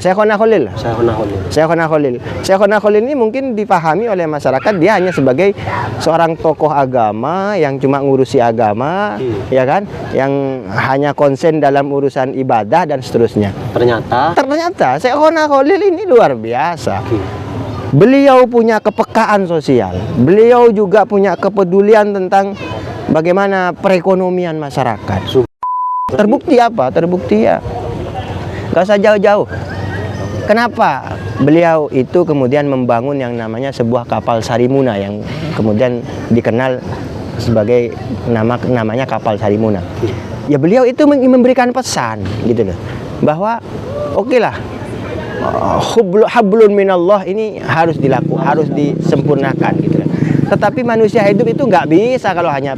Syekhona Khalil. Syekhona Khalil. Syekhona Khalil. Syekhona Khalil ini mungkin dipahami oleh masyarakat dia hanya sebagai seorang tokoh agama yang cuma ngurusi agama, ya kan? Yang hanya konsen dalam urusan ibadah dan seterusnya. Ternyata Syekhona Khalil ini luar biasa. Beliau punya kepekaan sosial. Beliau juga punya kepedulian tentang bagaimana perekonomian masyarakat. Terbukti apa? Terbukti ya. Gak usah jauh-jauh. Kenapa beliau itu kemudian membangun yang namanya sebuah kapal Sarimuna yang kemudian dikenal sebagai namanya kapal Sarimuna. Ya beliau itu memberikan pesan gitu loh, bahwa oke lah, hablun minallah ini harus disempurnakan gitu loh. Tetapi manusia hidup itu nggak bisa kalau hanya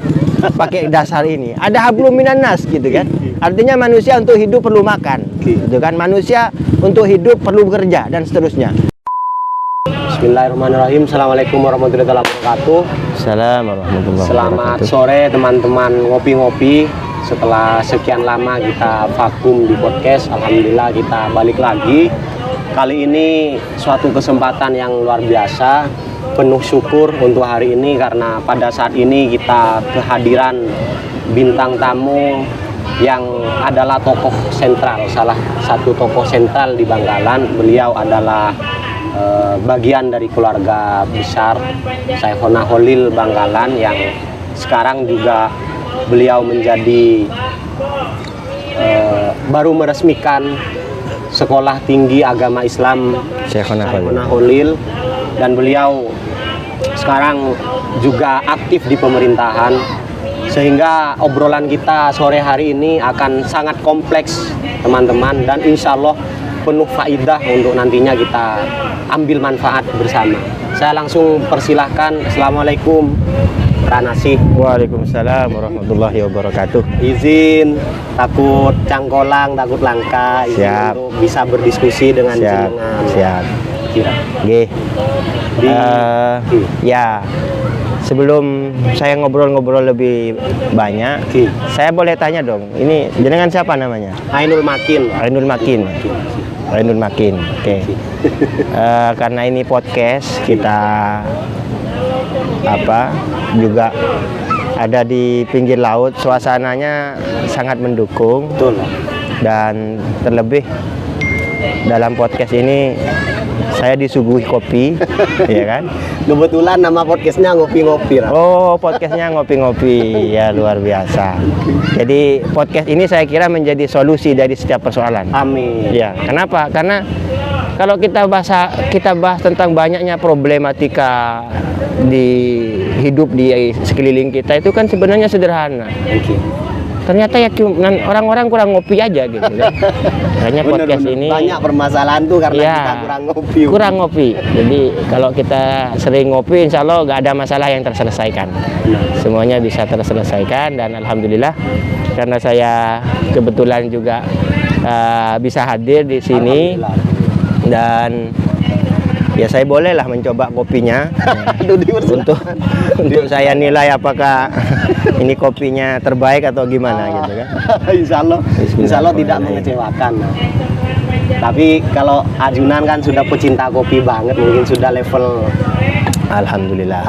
pakai dasar ini. Ada hablum minannas gitu kan. Artinya manusia untuk hidup perlu makan, gitu kan? Manusia untuk hidup perlu bekerja dan seterusnya. Bismillahirrahmanirrahim. Assalamualaikum warahmatullahi wabarakatuh. Assalamualaikum. Selamat sore teman-teman ngopi-ngopi. Setelah sekian lama kita vakum di podcast, alhamdulillah kita balik lagi. Kali ini suatu kesempatan yang luar biasa. Penuh syukur untuk hari ini karena pada saat ini kita kehadiran bintang tamu yang adalah tokoh sentral, salah satu tokoh sentral di Bangkalan. Beliau adalah bagian dari keluarga besar Syekhona Khalil Bangkalan yang sekarang juga beliau menjadi baru meresmikan Sekolah Tinggi Agama Islam Syekhona Khalil, dan beliau sekarang juga aktif di pemerintahan. Sehingga obrolan kita sore hari ini akan sangat kompleks teman-teman, dan insya Allah penuh faidah untuk nantinya kita ambil manfaat bersama. Saya langsung persilahkan. Assalamualaikum Ranasih. Waalaikumsalam warahmatullahi wabarakatuh. Izin, takut cangkolang, takut langka, izin untuk bisa berdiskusi dengan jenengan. Siap. Oke. Ya. Sebelum saya ngobrol-ngobrol lebih banyak, saya boleh tanya dong, ini jenengan siapa namanya? Ainul Makin. Ainul Makin. Ainul Makin. Oke. Karena ini podcast, kita juga ada di pinggir laut, suasananya sangat mendukung. Betul. Dan terlebih dalam podcast ini saya disuguhi kopi, ya kan? Kebetulan nama podcastnya ngopi-ngopi. Oh, podcastnya ngopi-ngopi, ya luar biasa. Jadi podcast ini saya kira menjadi solusi dari setiap persoalan. Amin. Ya, kenapa? Karena kalau kita bahas tentang banyaknya problematika di hidup di sekeliling kita itu kan sebenarnya sederhana. Ternyata ya orang-orang kurang ngopi aja gitu kan. Makanya podcast ini banyak permasalahan tuh karena kita kurang ngopi. Kurang ngopi. Jadi kalau kita sering ngopi, insya Allah nggak ada masalah yang terselesaikan. Semuanya bisa terselesaikan, dan alhamdulillah karena saya kebetulan juga bisa hadir di sini, dan ya saya bolehlah mencoba kopinya untuk saya nilai apakah ini kopinya terbaik atau gimana gitu kan. Insya Allah tidak mengecewakan. Tapi kalau Ajunan kan sudah pecinta kopi banget, mungkin sudah level. Alhamdulillah.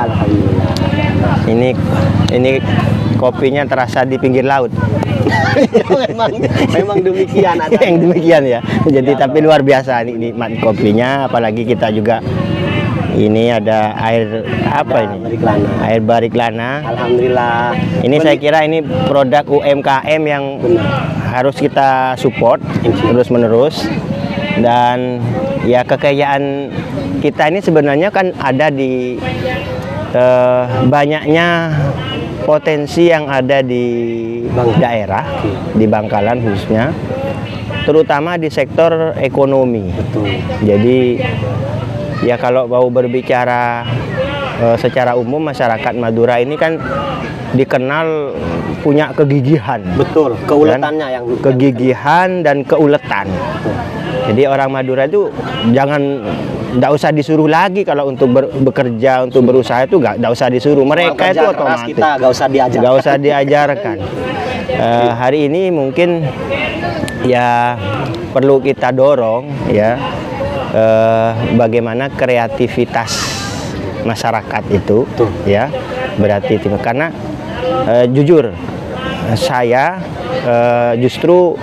Ini kopinya terasa di pinggir laut. memang demikian ada. Yang demikian ya. Jadi ya, tapi luar biasa nikmat kopinya, apalagi kita juga ini ada air air Bariklana. Alhamdulillah. Ini saya kira ini produk UMKM yang harus kita support terus menerus, dan ya kekayaan kita ini sebenarnya kan ada di banyaknya potensi yang ada di daerah, di Bangkalan khususnya, terutama di sektor ekonomi. Jadi ya kalau mau berbicara secara umum, masyarakat Madura ini kan dikenal punya kegigihan. Betul, keuletannya yang kegigihan dan keuletan. Jadi orang Madura itu nggak usah disuruh lagi kalau untuk bekerja, untuk berusaha itu nggak usah disuruh. Mereka itu otomatis. Kita nggak usah diajarkan. Hari ini mungkin ya perlu kita dorong ya, bagaimana kreativitas masyarakat itu ya, berarti karena jujur saya justru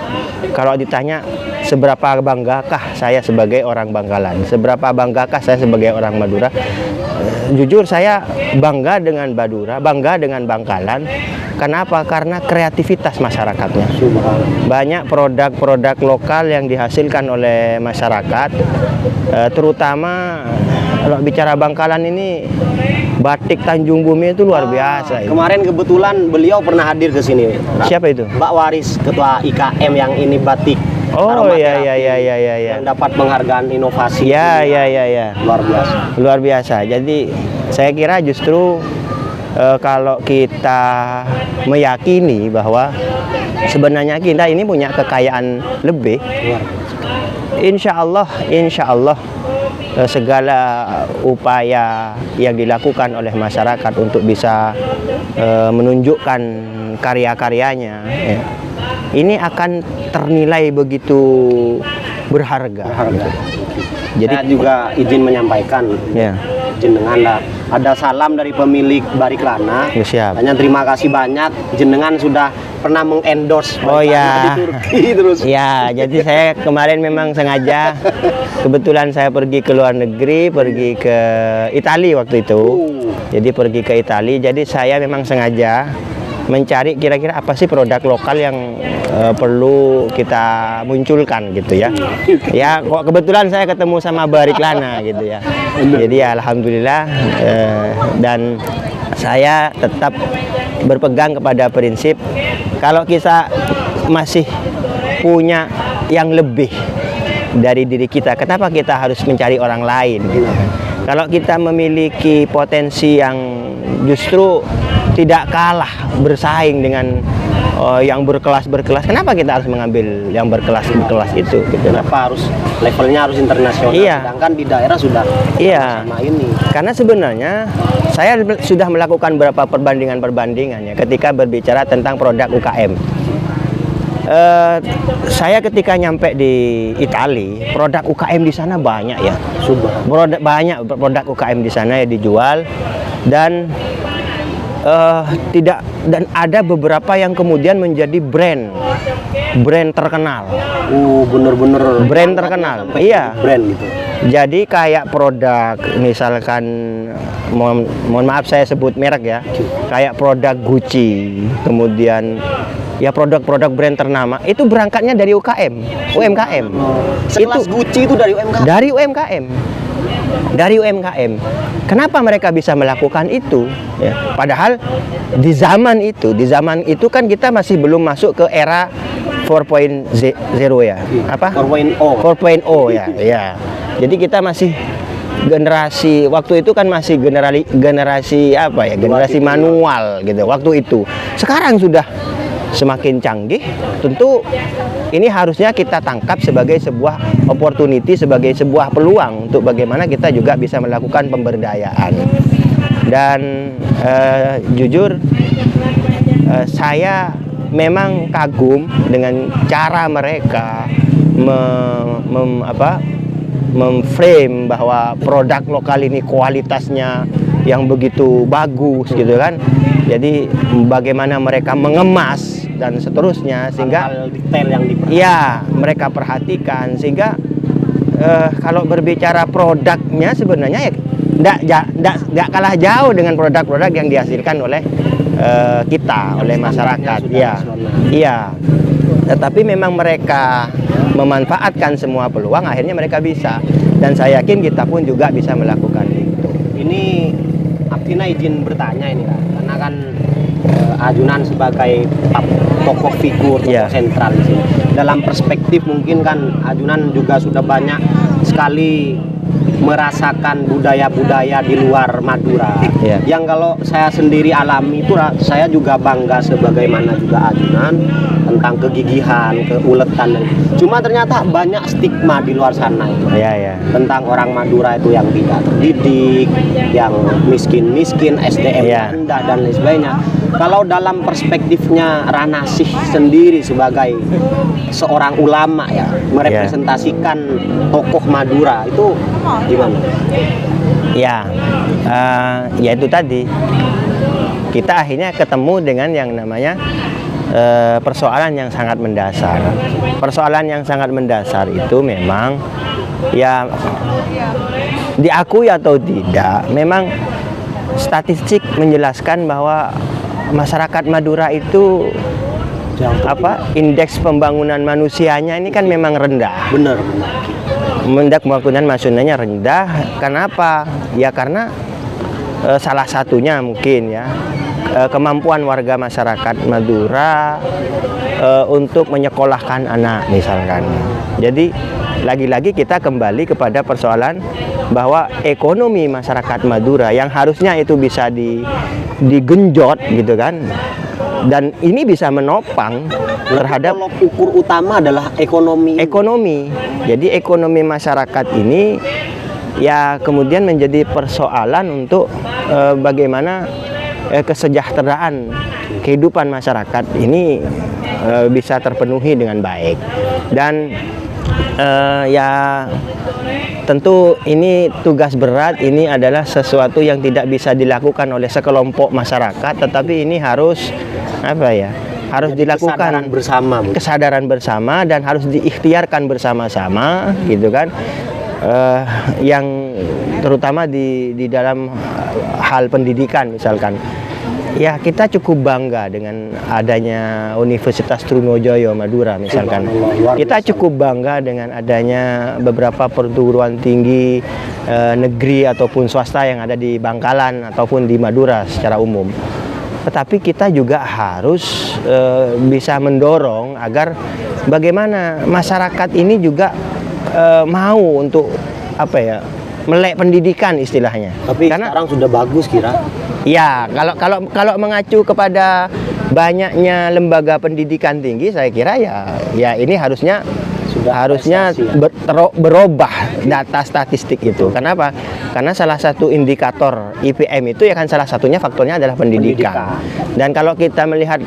kalau ditanya seberapa banggakah saya sebagai orang Bangkalan, seberapa banggakah saya sebagai orang Madura, jujur saya bangga dengan Madura, bangga dengan Bangkalan. Kenapa? Karena kreativitas masyarakatnya. Banyak produk-produk lokal yang dihasilkan oleh masyarakat, terutama kalau bicara Bangkalan ini, batik Tanjung Bumi itu luar biasa. Kemarin kebetulan beliau pernah hadir ke sini. Siapa itu? Mbak Waris, ketua IKM yang ini batik. Oh aromaterapi, iya. yang dapat penghargaan inovasi. Ya. Luar biasa. Luar biasa. Jadi saya kira justru kalau kita meyakini bahwa sebenarnya kita ini punya kekayaan lebih, insya Allah segala upaya yang dilakukan oleh masyarakat untuk bisa menunjukkan karya-karyanya ya, ini akan ternilai begitu berharga. Jadi saya juga izin menyampaikan ya, jenengan lah, ada salam dari pemilik Bariklana. ya siap. Hanya terima kasih banyak, jenengan sudah pernah mengendorse Oh ya. di Turki terus. Ya, jadi saya kemarin memang sengaja, kebetulan saya pergi ke luar negeri, pergi ke Italia waktu itu. Jadi pergi ke Italia, jadi saya memang sengaja mencari kira-kira apa sih produk lokal yang perlu kita munculkan gitu ya. Ya, kok kebetulan saya ketemu sama Bariklana gitu ya. Jadi ya alhamdulillah, dan saya tetap berpegang kepada prinsip kalau kita masih punya yang lebih dari diri kita, kenapa kita harus mencari orang lain gitu kan? Kalau kita memiliki potensi yang justru tidak kalah bersaing dengan yang berkelas, kenapa kita harus mengambil yang berkelas itu gitu. Kenapa harus levelnya harus internasional, Iya. sedangkan di daerah sudah Iya. sama ini. Karena sebenarnya saya sudah melakukan beberapa perbandingan ya ketika berbicara tentang produk UKM. Saya ketika nyampe di Italia, produk UKM di sana banyak ya. Banyak produk UKM di sana ya dijual, dan dan ada beberapa yang kemudian menjadi brand terkenal. Bener-bener Brand terkenal. Iya. Brand gitu. Jadi kayak produk misalkan, mohon maaf saya sebut merek ya, kayak produk Gucci, kemudian ya produk-produk brand ternama itu berangkatnya dari UMKM. Sekelas Gucci itu dari UMKM. Dari UMKM. Kenapa mereka bisa melakukan itu? Ya, padahal di zaman itu kan kita masih belum masuk ke era 4.0 ya. Apa? 4.0 ya. Ya. Jadi kita masih generasi waktu itu kan masih generasi apa ya? Generasi manual gitu waktu itu. Sekarang sudah semakin canggih, tentu ini harusnya kita tangkap sebagai sebuah opportunity, sebagai sebuah peluang untuk bagaimana kita juga bisa melakukan pemberdayaan. Dan jujur saya memang kagum dengan cara mereka memframe bahwa produk lokal ini kualitasnya yang begitu bagus gitu kan. Jadi bagaimana mereka mengemas dan seterusnya sehingga detail yang mereka perhatikan sehingga kalau berbicara produknya sebenarnya ya nggak kalah jauh dengan produk-produk yang dihasilkan oleh kita, oleh masyarakat. Iya. Tetapi memang mereka memanfaatkan semua peluang, akhirnya mereka bisa, dan saya yakin kita pun juga bisa melakukan itu. Ini Abdina izin bertanya ini kan, karena kan Ajunan sebagai tokoh figur, tokoh sentral di sini. Dalam perspektif mungkin kan Ajunan juga sudah banyak sekali merasakan budaya-budaya di luar Madura. Yang kalau saya sendiri alami itu saya juga bangga sebagaimana juga Ajunan tentang kegigihan, keuletan. Cuma ternyata banyak stigma di luar sana itu. Tentang orang Madura itu yang tidak terdidik, yang miskin-miskin, SDM rendah dan lain sebagainya. Kalau dalam perspektifnya Ranasih sendiri sebagai seorang ulama ya, merepresentasikan tokoh Madura itu gimana? Ya, ya itu tadi. Kita akhirnya ketemu dengan yang namanya persoalan yang sangat mendasar. Persoalan yang sangat mendasar itu memang ya diakui atau tidak, memang statistik menjelaskan bahwa masyarakat Madura itu indeks pembangunan manusianya ini kan memang rendah. Benar. Indeks pembangunan manusianya rendah. Kenapa? Ya karena salah satunya mungkin ya kemampuan warga masyarakat Madura untuk menyekolahkan anak misalkan. Jadi lagi-lagi kita kembali kepada persoalan bahwa ekonomi masyarakat Madura yang harusnya itu bisa digenjot gitu kan, dan ini bisa menopang terhadap ukur utama adalah ekonomi. Jadi ekonomi masyarakat ini ya kemudian menjadi persoalan untuk bagaimana kesejahteraan kehidupan masyarakat ini bisa terpenuhi dengan baik. Dan ya tentu ini tugas berat, ini adalah sesuatu yang tidak bisa dilakukan oleh sekelompok masyarakat, tetapi ini harus harus dilakukan kesadaran bersama dan harus diikhtiarkan bersama-sama gitu kan. Yang terutama di dalam hal pendidikan misalkan. Ya kita cukup bangga dengan adanya Universitas Trunojoyo Madura misalkan. Kita cukup bangga dengan adanya beberapa perguruan tinggi negeri ataupun swasta yang ada di Bangkalan ataupun di Madura secara umum. Tetapi kita juga harus bisa mendorong agar bagaimana masyarakat ini juga mau untuk melek pendidikan istilahnya. Tapi karena sekarang sudah bagus kira. Ya, kalau mengacu kepada banyaknya lembaga pendidikan tinggi, saya kira ya ini harusnya berubah data statistik itu. Kenapa? Karena salah satu indikator IPM itu ya kan salah satunya faktornya adalah pendidikan. Dan kalau kita melihat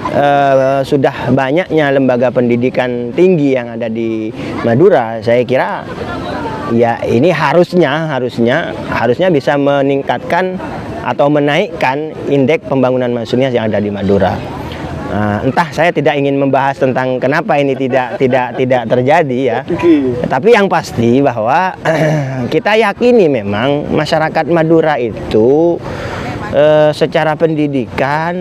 sudah banyaknya lembaga pendidikan tinggi yang ada di Madura, saya kira ya ini harusnya bisa meningkatkan atau menaikkan indeks pembangunan manusia yang ada di Madura. Entah, saya tidak ingin membahas tentang kenapa ini tidak terjadi ya. Tapi yang pasti bahwa kita yakini memang masyarakat Madura itu secara pendidikan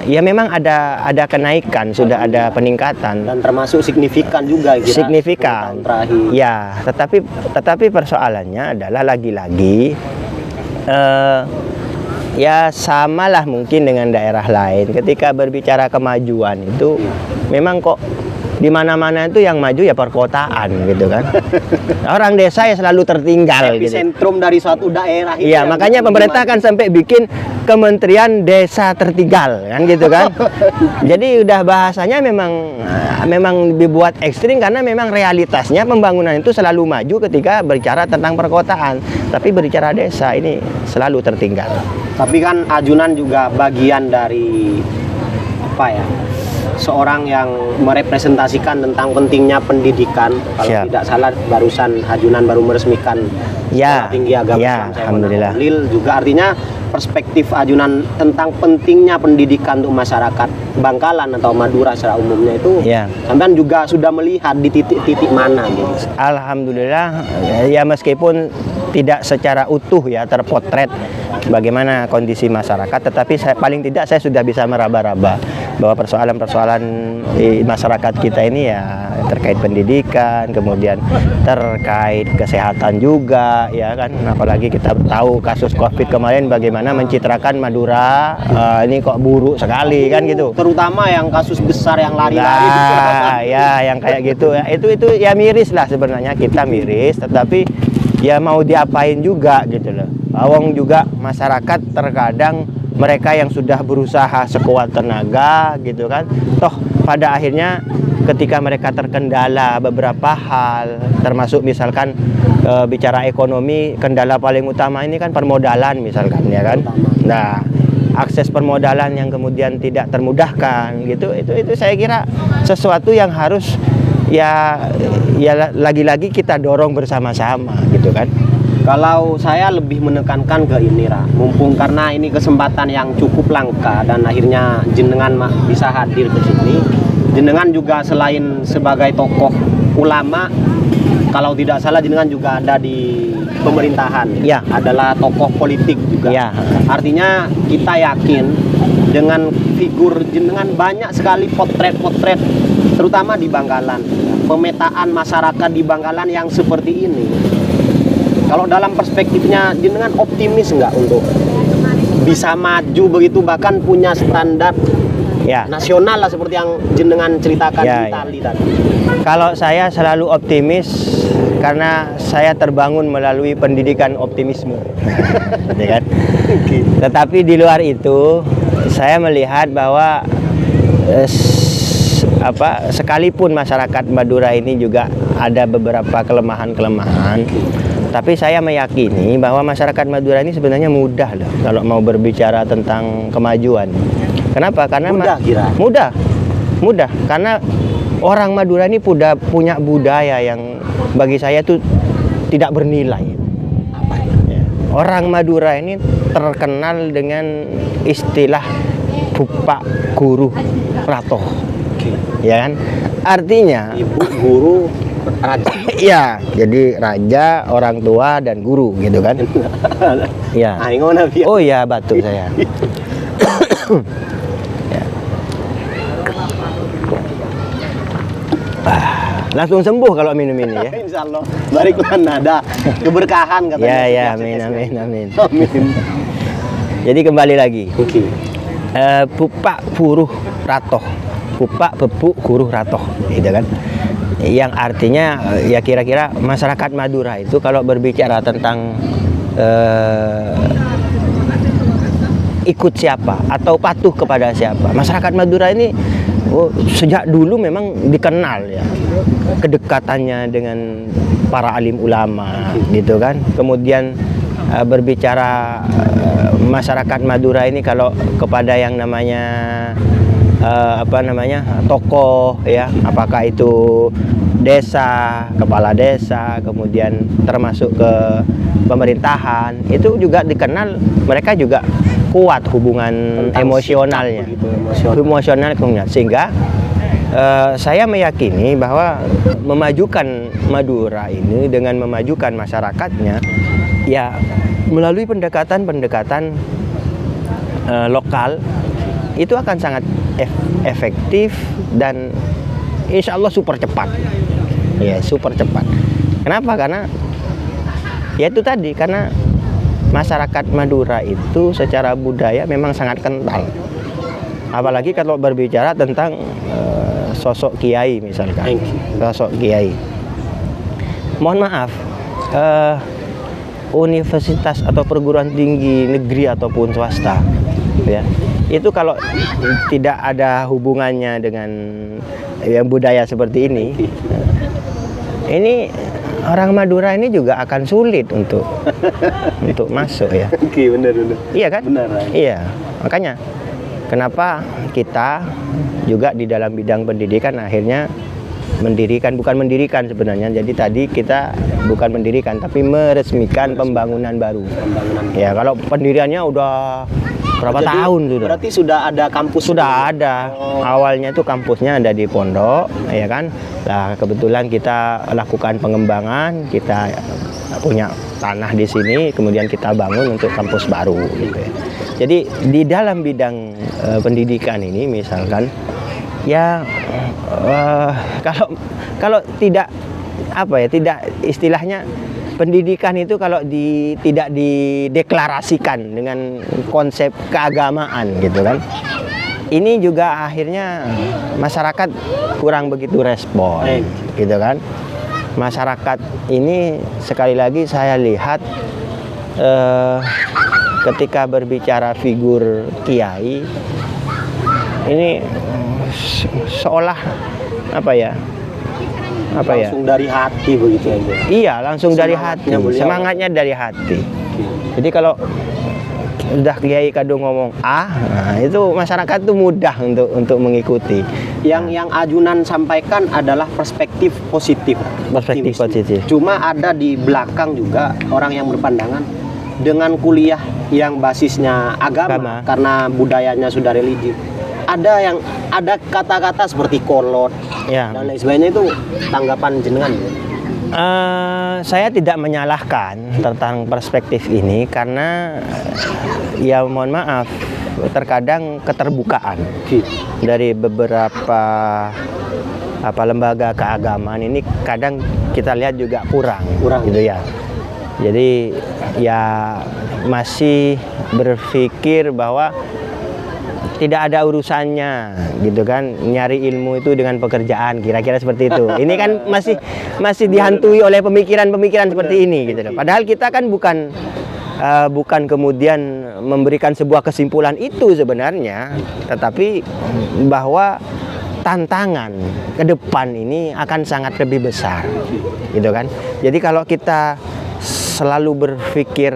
ya memang ada kenaikan, sudah ada peningkatan dan termasuk signifikan juga kira. Signifikan. Ya, tetapi persoalannya adalah lagi-lagi ya samalah mungkin dengan daerah lain. Ketika berbicara kemajuan itu memang kok di mana-mana itu yang maju ya perkotaan gitu kan. Orang desa ya selalu tertinggal gitu. Epicentrum dari suatu daerah. Iya, makanya pemerintah kan sampai bikin Kementerian Desa Tertinggal kan gitu kan. Jadi udah bahasanya memang dibuat ekstrim karena memang realitasnya pembangunan itu selalu maju ketika berbicara tentang perkotaan, tapi berbicara desa ini selalu tertinggal. Tapi kan Ajunan juga bagian dari seorang yang merepresentasikan tentang pentingnya pendidikan. Kalau tidak salah barusan Ajunan baru meresmikan Sekolah Tinggi Agama Islam alhamdulillah. Juga artinya perspektif Ajunan tentang pentingnya pendidikan untuk masyarakat Bangkalan atau Madura secara umumnya itu sampean juga sudah melihat di titik-titik mana gitu. Alhamdulillah ya, meskipun tidak secara utuh ya terpotret bagaimana kondisi masyarakat, tetapi paling tidak saya sudah bisa meraba-raba bahwa persoalan-persoalan di masyarakat kita ini ya terkait pendidikan, kemudian terkait kesehatan juga ya kan, apalagi kita tahu kasus Covid kemarin bagaimana mencitrakan Madura ini kok buruk sekali kan gitu. Terutama yang kasus besar yang lari-lari ya yang kayak gitu ya, itu ya miris lah sebenarnya, kita miris, tetapi ya mau diapain juga gitu loh. Awang juga masyarakat terkadang mereka yang sudah berusaha sekuat tenaga gitu kan, toh pada akhirnya ketika mereka terkendala beberapa hal, termasuk misalkan bicara ekonomi, kendala paling utama ini kan permodalan misalkan ya kan. Nah akses permodalan yang kemudian tidak termudahkan gitu, itu saya kira sesuatu yang harus ya lagi-lagi kita dorong bersama-sama gitu kan. Kalau saya lebih menekankan ke ini, Ra, mumpung karena ini kesempatan yang cukup langka dan akhirnya jenengan bisa hadir ke sini. Jenengan juga selain sebagai tokoh ulama, kalau tidak salah jenengan juga ada di pemerintahan, ya, adalah tokoh politik juga. Ya. Artinya kita yakin dengan figur jenengan banyak sekali potret-potret, terutama di Bangkalan, pemetaan masyarakat di Bangkalan yang seperti ini. Kalau dalam perspektifnya jenengan optimis nggak untuk bisa maju begitu, bahkan punya standar Ya. nasional lah seperti yang jenengan ceritakan Ya, di Itali tadi? Kalau saya selalu optimis karena saya terbangun melalui pendidikan optimisme, ya kan? Tetapi di luar itu, saya melihat bahwa sekalipun masyarakat Madura ini juga ada beberapa kelemahan-kelemahan, tapi saya meyakini bahwa masyarakat Madura ini sebenarnya mudah loh kalau mau berbicara tentang kemajuan. Kenapa? Karena mudah karena orang Madura ini punya budaya yang bagi saya tuh tidak bernilai. Ya. Orang Madura ini terkenal dengan istilah Bapak Guru Ratoh. Ya kan? Artinya Ibu, guru, raja. Iya, jadi raja, orang tua dan guru gitu kan. Iya. Oh iya, batuk saya. Ya. Langsung sembuh kalau minum ini ya. Insya Allah. Bariklah nada keberkahan katanya. Ya, amin. Amin. Jadi kembali lagi. Oke. Bapak Guru Ratoh. Bapak Bebu Guru Ratoh, gitu kan. Yang artinya ya kira-kira masyarakat Madura itu kalau berbicara tentang ikut siapa atau patuh kepada siapa, masyarakat Madura ini sejak dulu memang dikenal ya kedekatannya dengan para alim ulama, gitu kan. Kemudian berbicara masyarakat Madura ini kalau kepada yang namanya tokoh ya, apakah itu desa, kepala desa, kemudian termasuk ke pemerintahan, itu juga dikenal mereka juga kuat hubungan emosionalnya, emosional, sehingga saya meyakini bahwa memajukan Madura ini dengan memajukan masyarakatnya ya melalui pendekatan-pendekatan lokal itu akan sangat efektif dan insya Allah super cepat. Ya, super cepat. Kenapa? Karena ya itu tadi, karena masyarakat Madura itu secara budaya memang sangat kental. Apalagi kalau berbicara tentang sosok kiai misalkan. Sosok kiai. Mohon maaf, universitas atau perguruan tinggi negeri ataupun swasta ya, itu kalau tidak ada hubungannya dengan yang budaya seperti ini orang Madura ini juga akan sulit untuk masuk ya. Oke, benar. Iya kan? Benar. Iya, makanya kenapa kita juga di dalam bidang pendidikan akhirnya bukan mendirikan sebenarnya. Jadi tadi kita bukan mendirikan tapi meresmikan pembangunan baru. Ya, kalau pendiriannya udah berapa tahun sudah? Berarti sudah ada kampus? Sudah ada. Awalnya itu kampusnya ada di pondok, ya kan. Nah, kebetulan kita lakukan pengembangan, kita punya tanah di sini, kemudian kita bangun untuk kampus baru gitu ya. Jadi di dalam bidang pendidikan ini misalkan ya kalau tidak tidak istilahnya pendidikan itu kalau tidak dideklarasikan dengan konsep keagamaan gitu kan, ini juga akhirnya masyarakat kurang begitu respon gitu kan. Masyarakat ini sekali lagi saya lihat ketika berbicara figur kiai ini seolah langsung dari hati begitu aja. Iya, langsung dari hati. Semangatnya dari hati. Jadi kalau udah kiai kadung ngomong nah, itu masyarakat tuh mudah untuk mengikuti. Yang Ajunan sampaikan adalah perspektif positif. Perspektif optimis. positif. Cuma ada di belakang juga orang yang berpandangan dengan kuliah yang basisnya agama. Karena budayanya sudah religi. Ada kata-kata seperti kolot Ya. dan lain sebagainya, itu tanggapan jenengan. Saya tidak menyalahkan tentang perspektif ini karena ya mohon maaf terkadang keterbukaan dari beberapa lembaga keagamaan ini kadang kita lihat juga kurang gitu ya. Jadi ya masih berpikir bahwa tidak ada urusannya gitu kan, nyari ilmu itu dengan pekerjaan, kira-kira seperti itu. Ini kan masih dihantui oleh pemikiran-pemikiran seperti ini gitu loh. Padahal kita kan bukan kemudian memberikan sebuah kesimpulan itu sebenarnya, tetapi bahwa tantangan ke depan ini akan sangat lebih besar gitu kan. Jadi kalau kita selalu berpikir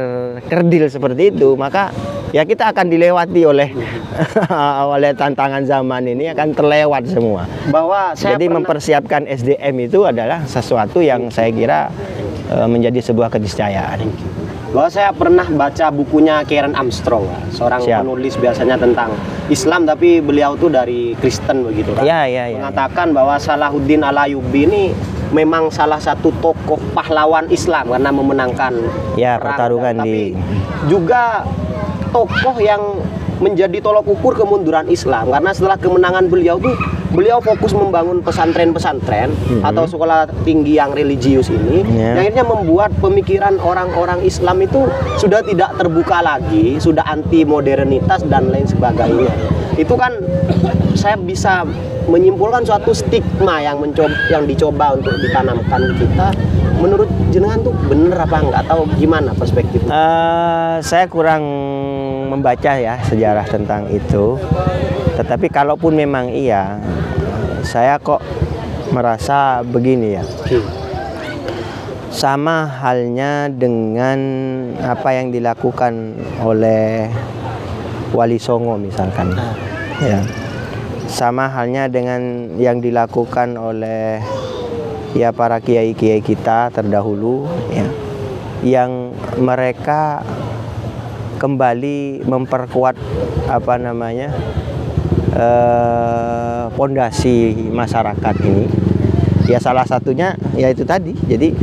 kerdil seperti itu, maka ya kita akan dilewati oleh tantangan zaman ini, akan terlewat semua. Jadi mempersiapkan SDM itu adalah sesuatu yang saya kira menjadi sebuah keniscayaan. Bahwa saya pernah baca bukunya Karen Armstrong, seorang penulis biasanya tentang Islam, tapi beliau tuh dari Kristen begitu kan. Mengatakan bahwa Salahuddin Al-Ayyubi ini memang salah satu tokoh pahlawan Islam karena memenangkan pertarungan tapi juga tokoh yang menjadi tolok ukur kemunduran Islam, karena setelah kemenangan beliau fokus membangun pesantren-pesantren atau sekolah tinggi yang religius ini, yang akhirnya membuat pemikiran orang-orang Islam itu sudah tidak terbuka lagi, sudah anti modernitas dan lain sebagainya. Itu kan saya bisa menyimpulkan suatu stigma yang dicoba untuk ditanamkan ke kita. Menurut jenengan tuh bener apa enggak, atau gimana perspektifnya? Saya kurang membaca ya sejarah tentang itu. Tetapi kalaupun memang iya, saya kok merasa begini ya. Sama halnya dengan apa yang dilakukan oleh Wali Songo misalkan. Ya. Sama halnya dengan yang dilakukan oleh para kiai-kiai kita terdahulu ya, yang mereka kembali memperkuat pondasi masyarakat ini. Ya salah satunya yaitu tadi, jadi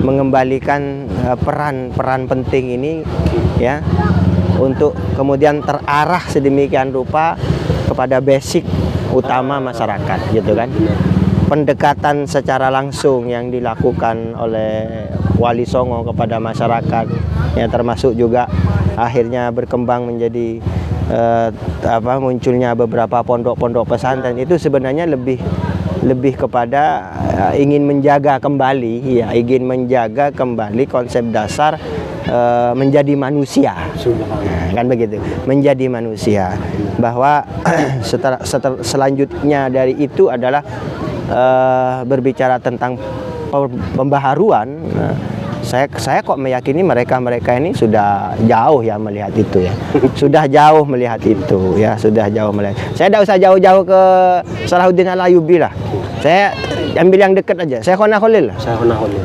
mengembalikan peran penting ini ya, untuk kemudian terarah sedemikian rupa kepada basic utama masyarakat gitu kan. Pendekatan secara langsung yang dilakukan oleh Wali Songo kepada masyarakat ya, termasuk juga akhirnya berkembang menjadi munculnya beberapa pondok-pondok pesantren, itu sebenarnya lebih kepada ingin menjaga kembali konsep dasar menjadi manusia, kan begitu, menjadi manusia. Bahwa selanjutnya dari itu adalah berbicara tentang pembaharuan. Saya kok meyakini mereka ini sudah jauh ya melihat itu ya. Sudah jauh melihat itu ya, sudah jauh melihat. Saya tidak usah jauh-jauh ke Salahuddin Al-Ayyubi lah. Saya ambil yang dekat aja. Syekhona Khalil.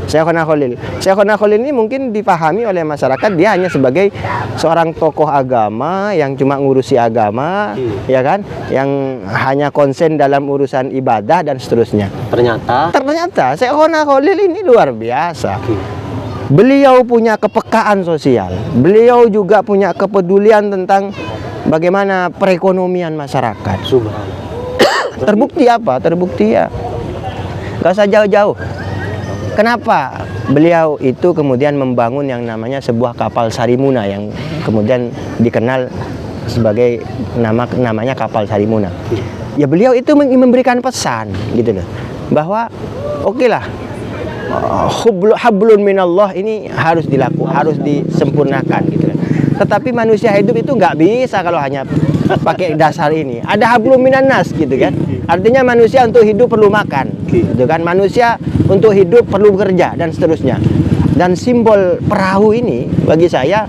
Syekhona Khalil ini mungkin dipahami oleh masyarakat dia hanya sebagai seorang tokoh agama yang cuma ngurusi agama, ya kan? Yang hanya konsen dalam urusan ibadah dan seterusnya. Ternyata Syekhona Khalil ini luar biasa. Beliau punya kepekaan sosial. Beliau juga punya kepedulian tentang bagaimana perekonomian masyarakat. Terbukti apa? Terbukti ya, gak usah jauh-jauh. Kenapa beliau itu kemudian membangun yang namanya sebuah kapal Sarimuna yang kemudian dikenal sebagai namanya kapal Sarimuna. Ya beliau itu memberikan pesan gitu loh, bahwa oke lah, hablun minallah ini harus disempurnakan gitu. Tetapi manusia hidup itu nggak bisa kalau hanya pakai dasar ini. Ada hablum minan nas gitu kan. Artinya manusia untuk hidup perlu makan, gitu kan. Manusia untuk hidup perlu bekerja dan seterusnya. Dan simbol perahu ini bagi saya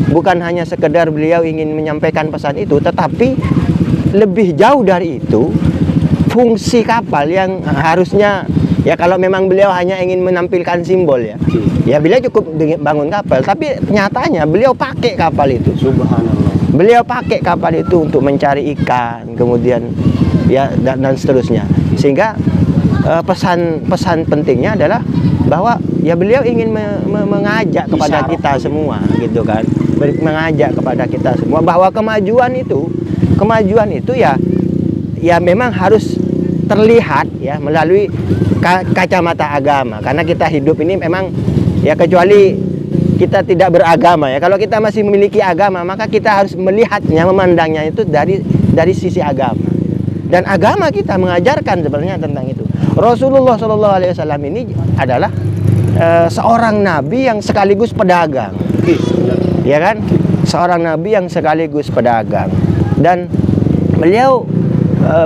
bukan hanya sekedar beliau ingin menyampaikan pesan itu, tetapi lebih jauh dari itu, fungsi kapal yang harusnya, ya kalau memang beliau hanya ingin menampilkan simbol ya, ya beliau cukup bangun kapal, tapi nyatanya beliau pakai kapal itu. Subhanallah. Beliau pakai kapal itu untuk mencari ikan, kemudian ya dan seterusnya. Sehingga pesan pentingnya adalah bahwa ya beliau ingin mengajak kepada kita semua gitu kan. Mengajak kepada kita semua bahwa kemajuan itu ya memang harus terlihat ya melalui kacamata agama, karena kita hidup ini memang ya, kecuali kita tidak beragama ya. Kalau kita masih memiliki agama, maka kita harus melihatnya, memandangnya itu dari sisi agama. Dan agama kita mengajarkan sebenarnya tentang itu. Rasulullah SAW ini adalah seorang nabi yang sekaligus pedagang. Ya kan? Seorang nabi yang sekaligus pedagang. Dan beliau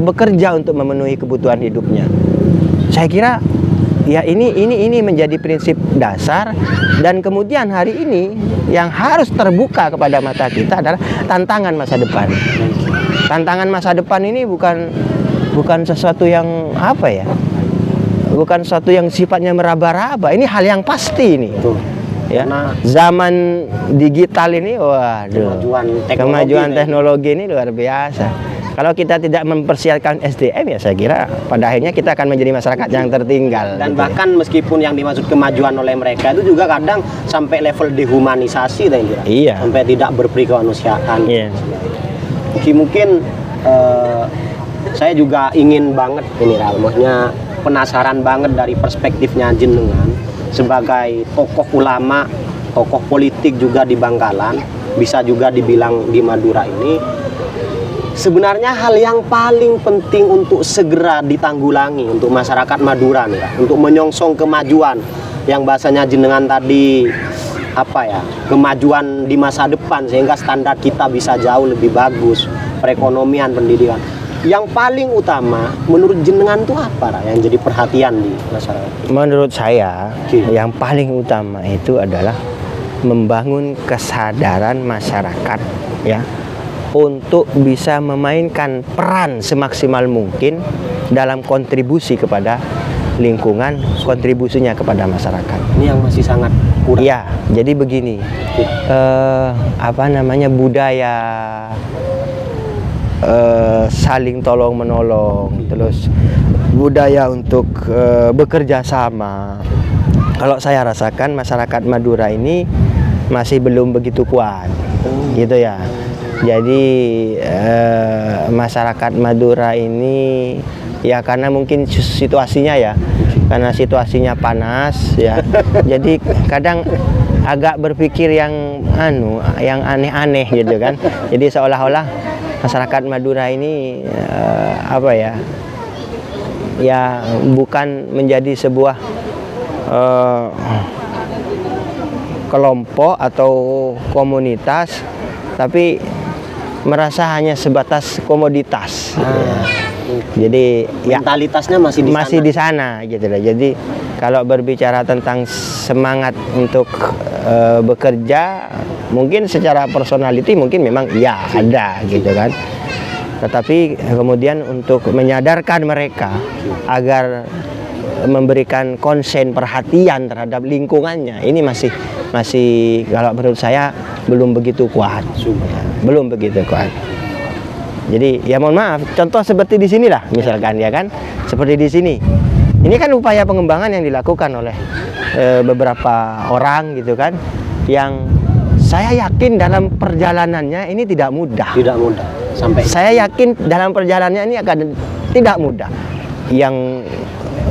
bekerja untuk memenuhi kebutuhan hidupnya. Saya kira ya ini menjadi prinsip dasar, dan kemudian hari ini yang harus terbuka kepada mata kita adalah tantangan masa depan. Tantangan masa depan ini bukan sesuatu yang apa ya? Bukan sesuatu yang sifatnya meraba-raba. Ini hal yang pasti ini. Ya, zaman digital ini, waduh, kemajuan teknologi ini luar biasa. Kalau kita tidak mempersiapkan SDM, ya saya kira pada akhirnya kita akan menjadi masyarakat yang tertinggal. Dan gitu bahkan meskipun yang dimaksud kemajuan oleh mereka itu juga kadang sampai level dehumanisasi, iya, sampai tidak berperi kemanusiaan. Iya. Mungkin saya juga ingin banget ini, maksudnya penasaran banget dari perspektifnya jenengan sebagai tokoh ulama, tokoh politik juga di Bangkalan, bisa juga dibilang di Madura ini. Sebenarnya hal yang paling penting untuk segera ditanggulangi untuk masyarakat Madura nih, untuk menyongsong kemajuan yang bahasanya jenengan tadi apa ya, kemajuan di masa depan sehingga standar kita bisa jauh lebih bagus, perekonomian, pendidikan. Yang paling utama menurut jenengan itu apa yang jadi perhatian di masyarakat? Menurut saya yang paling utama itu adalah membangun kesadaran masyarakat ya, untuk bisa memainkan peran semaksimal mungkin dalam kontribusi kepada lingkungan, kontribusinya kepada masyarakat. Ini yang masih sangat kurang. Ya, jadi begini, budaya saling tolong menolong, terus budaya untuk bekerja sama. Kalau saya rasakan masyarakat Madura ini masih belum begitu kuat, gitu ya. Jadi masyarakat Madura ini ya karena mungkin situasinya ya, karena situasinya panas ya. Jadi kadang agak berpikir yang aneh-aneh gitu kan. Jadi seolah-olah masyarakat Madura ini ya bukan menjadi sebuah kelompok atau komunitas, tapi merasa hanya sebatas komoditas. Jadi mentalitasnya masih di sana gitu loh. Jadi kalau berbicara tentang semangat untuk bekerja, mungkin secara personality mungkin memang ya ada gitu kan. Tetapi kemudian untuk menyadarkan mereka agar memberikan konsen perhatian terhadap lingkungannya, ini masih kalau menurut saya belum begitu kuat. Belum begitu kuat. Jadi ya mohon maaf, contoh seperti di sinilah misalkan ya kan, seperti di sini. Ini kan upaya pengembangan yang dilakukan oleh beberapa orang gitu kan, yang saya yakin dalam perjalanannya ini tidak mudah. Tidak mudah. Saya yakin dalam perjalanannya ini akan tidak mudah. Yang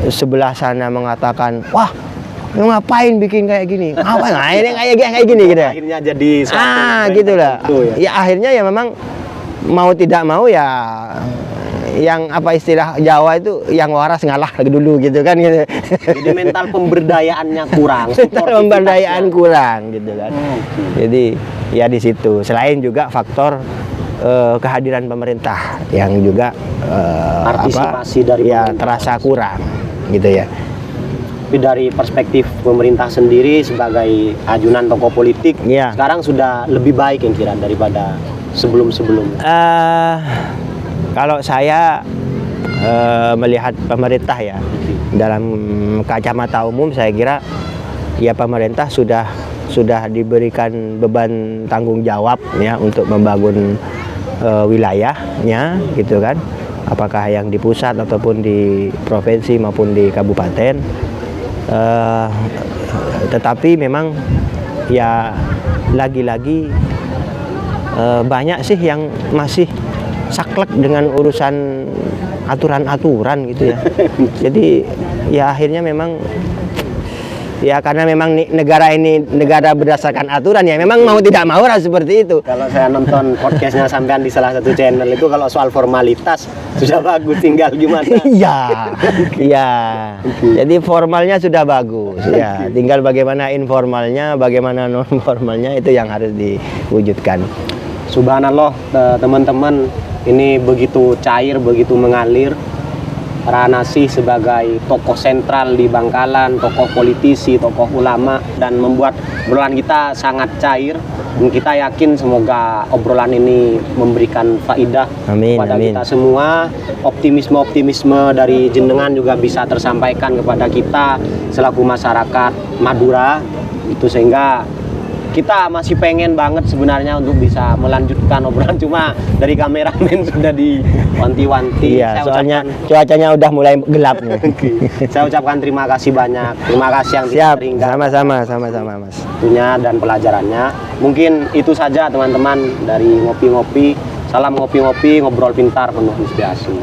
sebelah sana mengatakan, wah ngapain bikin kayak gini? Ngapain? Kayak gini gitu. Akhirnya jadi gitu lah. Ya akhirnya ya memang mau tidak mau ya, yang apa istilah Jawa itu yang waras ngalah dulu gitu kan gitu. Jadi mental pemberdayaannya kurang. Mental pemberdayaan kurang gitu kan. Jadi ya di situ. Selain juga faktor kehadiran pemerintah yang juga partisipasi dari ya terasa kurang gitu ya. Tapi dari perspektif pemerintah sendiri sebagai ajunan tokoh politik, Iya. sekarang sudah lebih baik yang kira daripada sebelum-sebelumnya. Kalau saya melihat pemerintah ya, dalam kacamata umum saya kira ya pemerintah sudah diberikan beban tanggung jawab ya untuk membangun wilayahnya gitu kan, apakah yang di pusat ataupun di provinsi maupun di kabupaten. Tetapi memang ya lagi-lagi banyak sih yang masih saklek dengan urusan aturan-aturan gitu ya. Jadi ya akhirnya memang ya karena memang negara ini negara berdasarkan aturan ya memang mau tidak mau harus seperti itu. Kalau saya nonton podcastnya sampean di salah satu channel itu, kalau soal formalitas sudah bagus, tinggal gimana? Iya, iya. Jadi formalnya sudah bagus, ya. Tinggal bagaimana informalnya, bagaimana non formalnya itu yang harus diwujudkan. Subhanallah, teman-teman, ini begitu cair, begitu mengalir. Ranasih sebagai tokoh sentral di Bangkalan, tokoh politisi, tokoh ulama, dan membuat obrolan kita sangat cair. Dan kita yakin semoga obrolan ini memberikan faidah Amin, kepada amin. kita semua. Optimisme dari jenengan juga bisa tersampaikan kepada kita selaku masyarakat Madura. Itu sehingga kita masih pengen banget sebenarnya untuk bisa melanjutkan obrolan, cuma dari kameramen sudah diwanti-wanti. Iya, Saya soalnya ucapkan- cuacanya udah mulai gelap nih. saya ucapkan terima kasih banyak. Terima kasih yang Siap, tidak terhingga sama-sama Mas. waktunya dan pelajarannya. Mungkin itu saja teman-teman dari ngopi-ngopi. Salam ngopi-ngopi, ngobrol pintar penuh inspirasi.